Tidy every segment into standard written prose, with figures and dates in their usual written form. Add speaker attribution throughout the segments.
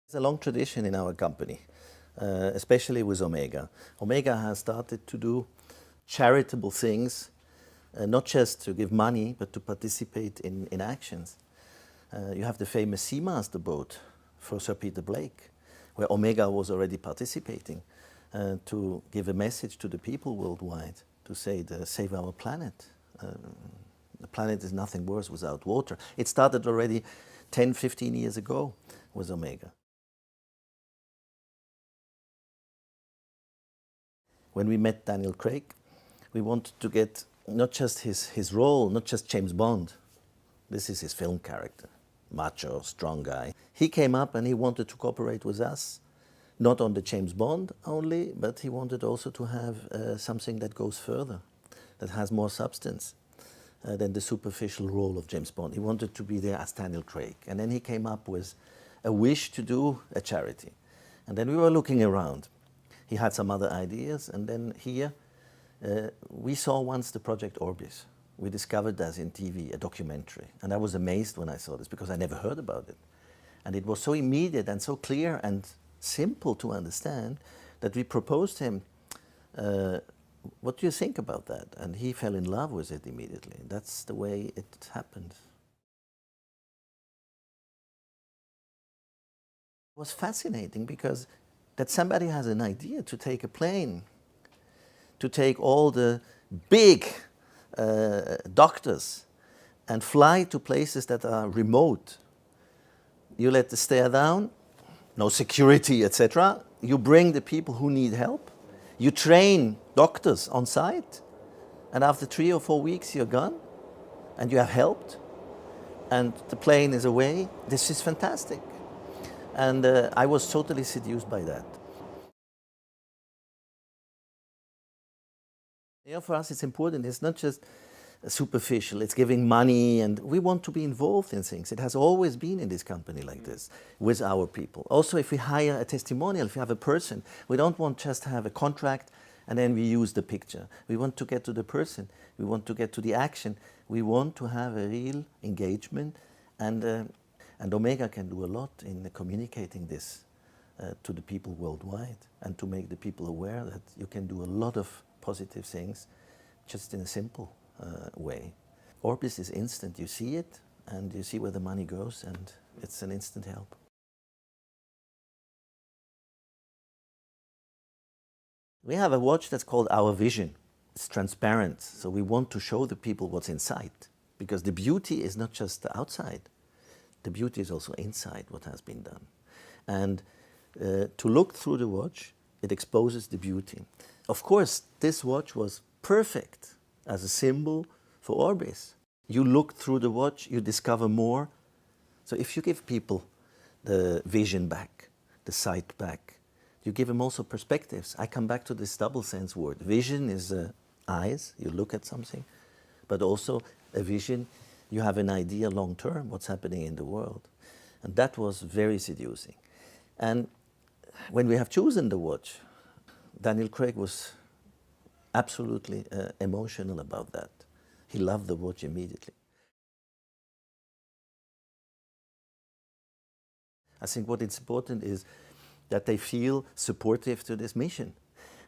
Speaker 1: There's a long tradition in our company, especially with Omega. Omega has started to do charitable things, not just to give money, but to participate in actions. You have the famous Seamaster boat for Sir Peter Blake, where Omega was already participating to give a message to the people worldwide, to say, save our planet. The planet is nothing worse without water. It started already 10, 15 years ago with Omega. When we met Daniel Craig, we wanted to get not just his role, not just James Bond. This is his film character, macho, strong guy. He came up and he wanted to cooperate with us, not on the James Bond only, but he wanted also to have something that goes further, that has more substance than the superficial role of James Bond. He wanted to be there as Daniel Craig. And then he came up with a wish to do a charity. And then we were looking around. He had some other ideas, and then here we saw once the project ORBIS. We discovered that in TV, a documentary, and I was amazed when I saw this because I never heard about it. And it was so immediate and so clear and simple to understand that we proposed him, what do you think about that? And he fell in love with it immediately. That's the way it happened. It was fascinating because that somebody has an idea to take a plane, to take all the big doctors and fly to places that are remote. You let the stair down, no security, etc. You bring the people who need help. You train doctors on site, and after 3 or 4 weeks you're gone, and you have helped, and the plane is away. This is fantastic. And I was totally seduced by that. Yeah, for us it's important. It's not just superficial, it's giving money, and we want to be involved in things. It has always been in this company like this, with our people. Also, if we hire a testimonial, if we have a person, we don't want just to have a contract and then we use the picture. We want to get to the person. We want to get to the action. We want to have a real engagement, and Omega can do a lot in communicating this to the people worldwide, and to make the people aware that you can do a lot of positive things just in a simple way. ORBIS is instant. You see it and you see where the money goes, and it's an instant help. We have a watch that's called Our Vision. It's transparent, so we want to show the people what's inside, because the beauty is not just the outside. The beauty is also inside what has been done. And to look through the watch, it exposes the beauty. Of course, this watch was perfect as a symbol for ORBIS. You look through the watch, you discover more. So if you give people the vision back, the sight back, you give them also perspectives. I come back to this double sense word. Vision is eyes, you look at something, but also a vision, you have an idea long term, what's happening in the world. And that was very seducing. And when we have chosen the watch, Daniel Craig was absolutely emotional about that. He loved the watch immediately. I think what is important is that they feel supportive to this mission,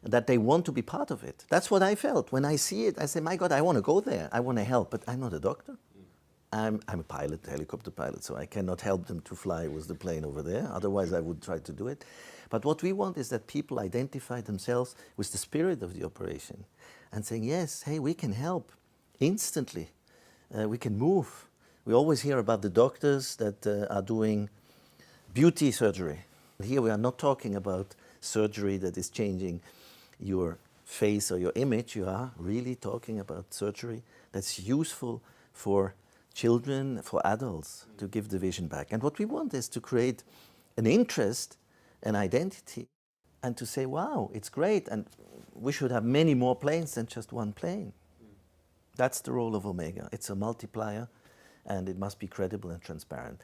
Speaker 1: and that they want to be part of it. That's what I felt. When I see it, I say, my God, I want to go there. I want to help, but I'm not a doctor. I'm a pilot, a helicopter pilot, so I cannot help them to fly with the plane over there. Otherwise, I would try to do it. But what we want is that people identify themselves with the spirit of the operation and saying, yes, hey, we can help instantly. We can move. We always hear about the doctors that are doing beauty surgery. Here we are not talking about surgery that is changing your face or your image. You are really talking about surgery that's useful for children, for adults, to give the vision back. And what we want is to create an interest, an identity, and to say, wow, it's great, and we should have many more planes than just one plane. That's the role of Omega. It's a multiplier, and it must be credible and transparent.